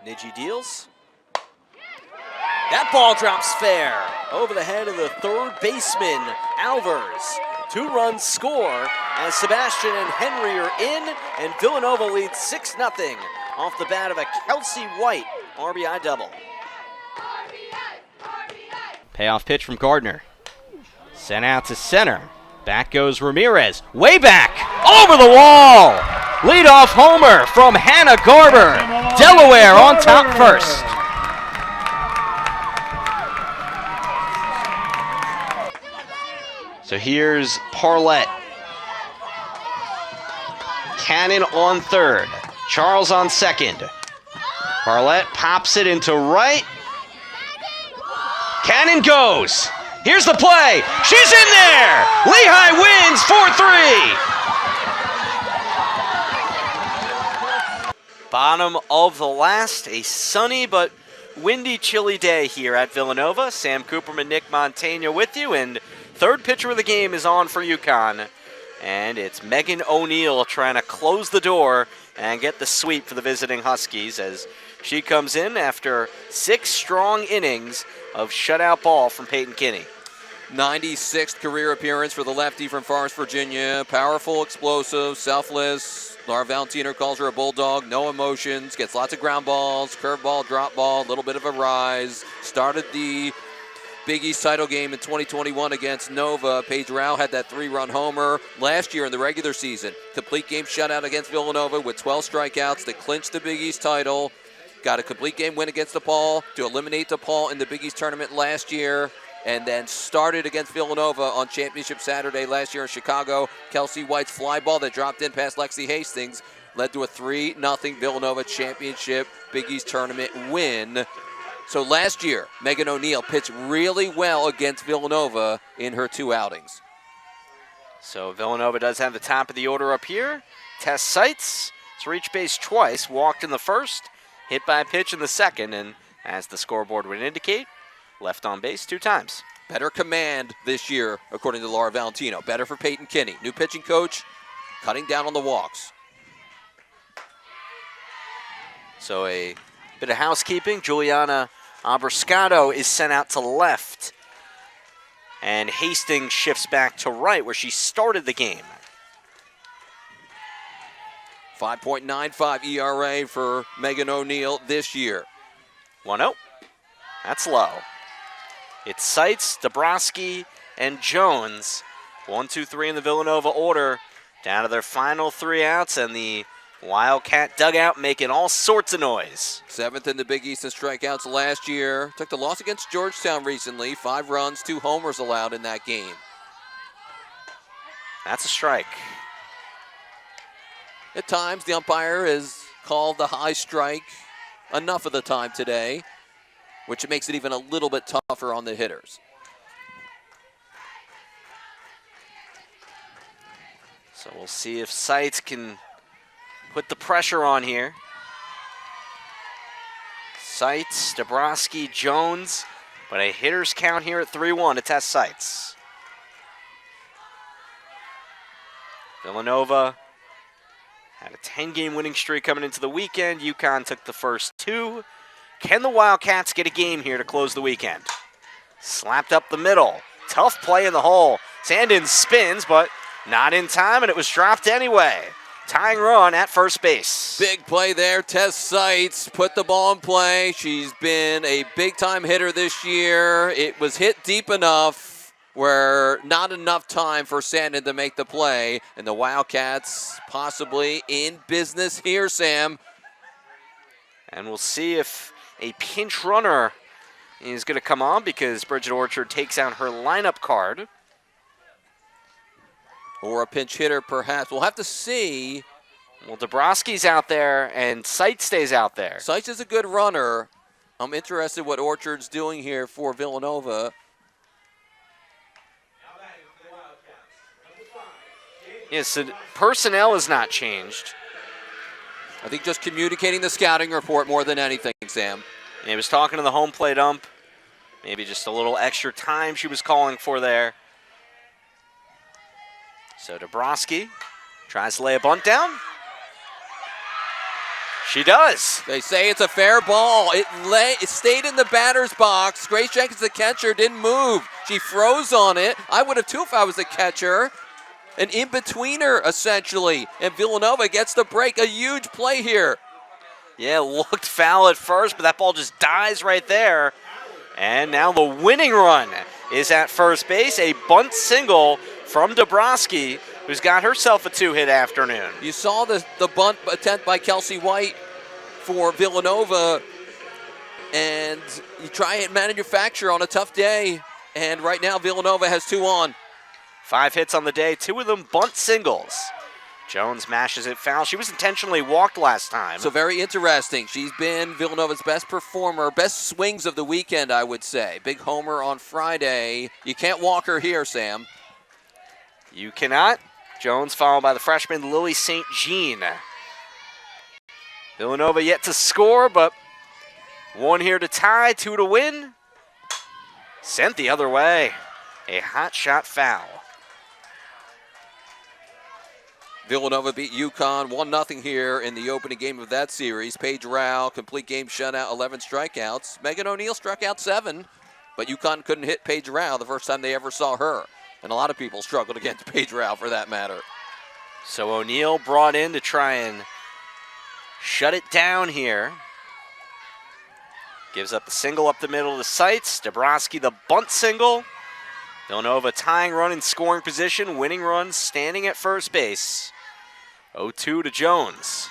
Niji deals. That ball drops fair over the head of the third baseman, Alvers. 2 runs score as Sebastian and Henry are in, and Villanova leads 6-0 off the bat of a Kelsey White RBI double. Payoff pitch from Gardner. Sent out to center. Back goes Ramirez. Way back! Over the wall! Leadoff homer from Hannah Garber. Delaware on top first. So here's Parlett. Cannon on third. Charles on second. Parlett pops it into right. Cannon goes. Here's the play. She's in there. Lehigh wins 4-3. Bottom of the last, a sunny but windy, chilly day here at Villanova. Sam Cooperman, Nick Montaigne with you, and third pitcher of the game is on for UConn. And it's Megan O'Neill trying to close the door and get the sweep for the visiting Huskies as she comes in after 6 strong innings of shutout ball from Peyton Kinney. 96th career appearance for the lefty from Forest, Virginia. Powerful, explosive, selfless. Laura Valentino calls her a bulldog. No emotions. Gets lots of ground balls, curveball, drop ball, a little bit of a rise. Started the Big East title game in 2021 against Nova. Paige Rao had that 3-run homer last year in the regular season. Complete game shutout against Villanova with 12 strikeouts to clinch the Big East title. Got a complete game win against DePaul to eliminate DePaul in the Big East tournament last year. And then started against Villanova on Championship Saturday last year in Chicago. Kelsey White's fly ball that dropped in past Lexi Hastings led to a 3-0 Villanova Championship Big East tournament win. So last year, Megan O'Neill pitched really well against Villanova in her 2 outings. So Villanova does have the top of the order up here. Tess Seitz has reached base twice, walked in the first, hit by a pitch in the second, and as the scoreboard would indicate, left on base 2 times. Better command this year, according to Laura Valentino. Better for Peyton Kinney. New pitching coach, cutting down on the walks. So a bit of housekeeping. Juliana Abrascato is sent out to left. And Hastings shifts back to right where she started the game. 5.95 ERA for Megan O'Neill this year. 1-0. That's low. It's Seitz, Dabrowski, and Jones. 1, 2, 3 in the Villanova order. Down to their final 3 outs, and the Wildcat dugout making all sorts of noise. 7th in the Big East in strikeouts last year. Took the loss against Georgetown recently. 5 runs, 2 homers allowed in that game. That's a strike. At times, the umpire has called the high strike enough of the time today, which makes it even a little bit tougher on the hitters. So we'll see if Seitz can put the pressure on here. Seitz, Dabrowski, Jones, but a hitter's count here at 3-1 to Tess Seitz. Villanova had a 10-game winning streak coming into the weekend. UConn took the first 2. Can the Wildcats get a game here to close the weekend? Slapped up the middle. Tough play in the hole. Sandin spins, but not in time, and it was dropped anyway. Tying run at first base. Big play there. Tess Seitz put the ball in play. She's been a big-time hitter this year. It was hit deep enough where not enough time for Sandin to make the play, and the Wildcats possibly in business here, Sam. And we'll see if a pinch runner is going to come on because Bridget Orchard takes out her lineup card. Or a pinch hitter, perhaps. We'll have to see. Well, Dabrowski's out there, and Seitz stays out there. Seitz is a good runner. I'm interested what Orchard's doing here for Villanova. Yes, so personnel has not changed. I think just communicating the scouting report more than anything, Sam. He was talking to the home plate ump. Maybe just a little extra time she was calling for there. So Dabrowski tries to lay a bunt down. She does. They say it's a fair ball. It stayed in the batter's box. Grace Jenkins, the catcher, didn't move. She froze on it. I would have too if I was the catcher. An in-betweener, essentially. And Villanova gets the break. A huge play here. Yeah, it looked foul at first, but that ball just dies right there. And now the winning run is at first base. A bunt single from Dabrowski, who's got herself a two-hit afternoon. You saw the bunt attempt by Kelsey White for Villanova, and you try and manufacture on a tough day, and right now Villanova has 2 on. 5 hits on the day, 2 of them bunt singles. Jones mashes it foul. She was intentionally walked last time. So very interesting. She's been Villanova's best performer, best swings of the weekend, I would say. Big homer on Friday. You can't walk her here, Sam. You cannot. Jones followed by the freshman Lily St. Jean. Villanova yet to score, but 1 here to tie, 2 to win. Sent the other way. A hot shot foul. Villanova beat UConn 1-0 here in the opening game of that series. Paige Rao, complete game shutout, 11 strikeouts. Megan O'Neill struck out 7, but UConn couldn't hit Paige Rao the first time they ever saw her. And a lot of people struggled against Paige Rao for that matter. So O'Neill brought in to try and shut it down here. Gives up the single up the middle of the sights. Dabrowski the bunt single. Villanova tying run in scoring position. Winning run standing at first base. 0-2 to Jones.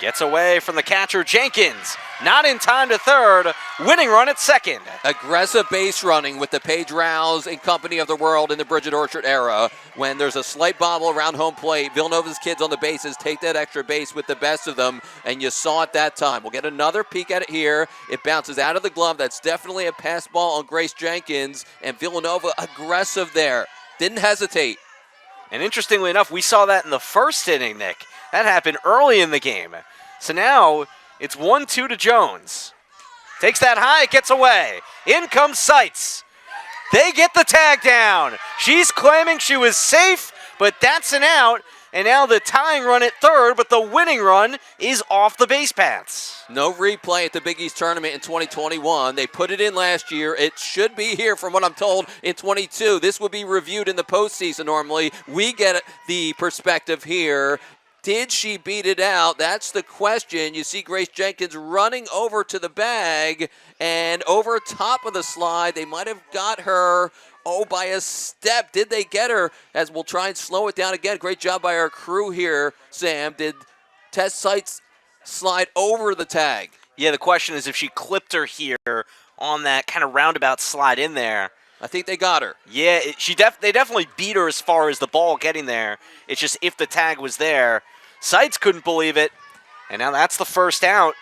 Gets away from the catcher Jenkins. Not in time to third. Winning run at second. Aggressive base running with the Paige Rouse and company of the world in the Bridget Orchard era. When there's a slight bobble around home plate, Villanova's kids on the bases take that extra base with the best of them, and you saw it that time. We'll get another peek at it here. It bounces out of the glove. That's definitely a pass ball on Grace Jenkins, and Villanova aggressive there. Didn't hesitate. And interestingly enough, we saw that in the first inning, Nick. That happened early in the game. So now it's 1-2 to Jones. Takes that high, it gets away. In comes Seitz. They get the tag down. She's claiming she was safe, but that's an out. And now the tying run at third, but the winning run is off the base paths. No replay at the Big East tournament in 2021. They put it in last year. It should be here, from what I'm told, in 22. This would be reviewed in the postseason normally. We get the perspective here. Did she beat it out? That's the question. You see Grace Jenkins running over to the bag, and over top of the slide, they might have got her, by a step. Did they get her? As we'll try and slow it down again. Great job by our crew here, Sam. Did Tess Seitz slide over the tag? Yeah, the question is if she clipped her here on that kind of roundabout slide in there. I think they got her. Yeah, they definitely beat her as far as the ball getting there. It's just if the tag was there. Seitz couldn't believe it, and now that's the first out.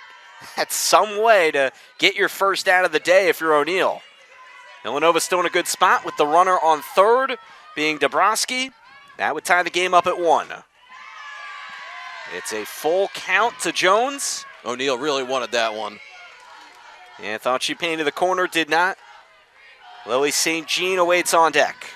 That's some way to get your first out of the day if you're O'Neill. Villanova still in a good spot with the runner on third being Dabrowski. That would tie the game up at 1. It's a full count to Jones. O'Neill really wanted that one. Yeah, thought she painted the corner, did not. Lily St. Jean awaits on deck.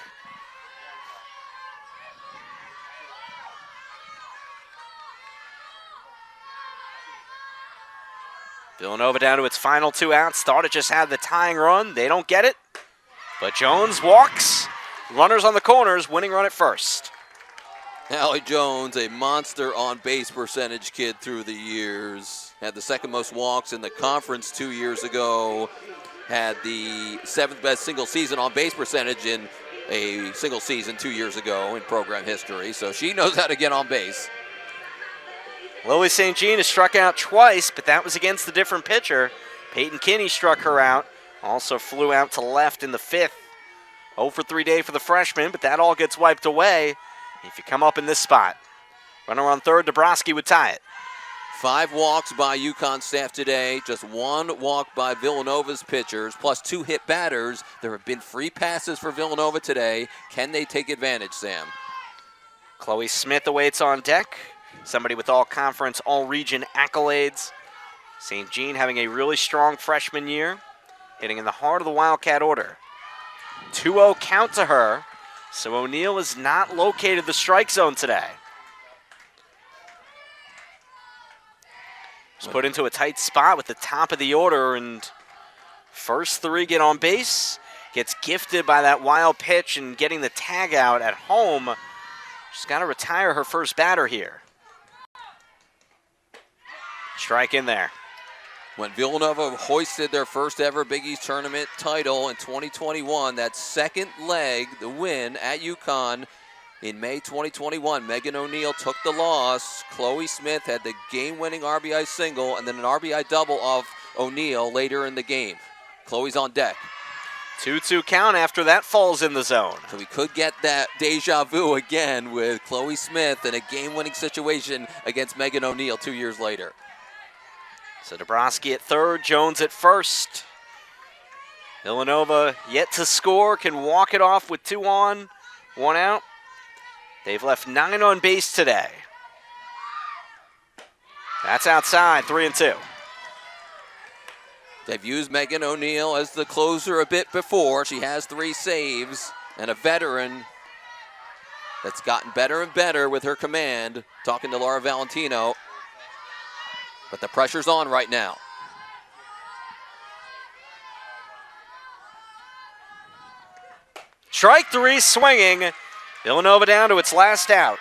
Villanova down to its final 2 outs. Thought it just had the tying run. They don't get it. But Jones walks. Runners on the corners, winning run at first. Allie Jones, a monster on base percentage kid through the years. Had the second most walks in the conference 2 years ago. Had the 7th best single season on base percentage in a single season 2 years ago in program history. So she knows how to get on base. Lily St. Jean has struck out twice, but that was against a different pitcher. Peyton Kinney struck her out. Also flew out to left in the 5th. 0 for 3 day for the freshman, but that all gets wiped away if you come up in this spot. Runner on third, Dabrowski would tie it. 5 walks by UConn staff today, just 1 walk by Villanova's pitchers, plus 2 hit batters. There have been free passes for Villanova today. Can they take advantage, Sam? Chloe Smith awaits on deck. Somebody with all-conference, all-region accolades. St. Jean having a really strong freshman year, hitting in the heart of the Wildcat order. 2-0 count to her, so O'Neill has not located the strike zone today. Just put into a tight spot with the top of the order, and first three get on base. Gets gifted by that wild pitch and getting the tag out at home. She's got to retire her first batter here. Strike in there. When Villanova hoisted their first ever Big East tournament title in 2021, that second leg, the win at UConn in May 2021, Megan O'Neill took the loss. Chloe Smith had the game-winning RBI single and then an RBI double off O'Neill later in the game. Chloe's on deck. 2-2 count after that falls in the zone. So we could get that deja vu again with Chloe Smith in a game-winning situation against Megan O'Neill 2 years later. So Dabrowski at third, Jones at first. Villanova yet to score, can walk it off with 2 on, 1 out. They've left 9 on base today. That's outside, 3-2. They've used Megan O'Neill as the closer a bit before. She has 3 saves and a veteran that's gotten better and better with her command. Talking to Laura Valentino. But the pressure's on right now. Strike 3 swinging. Villanova down to its last out.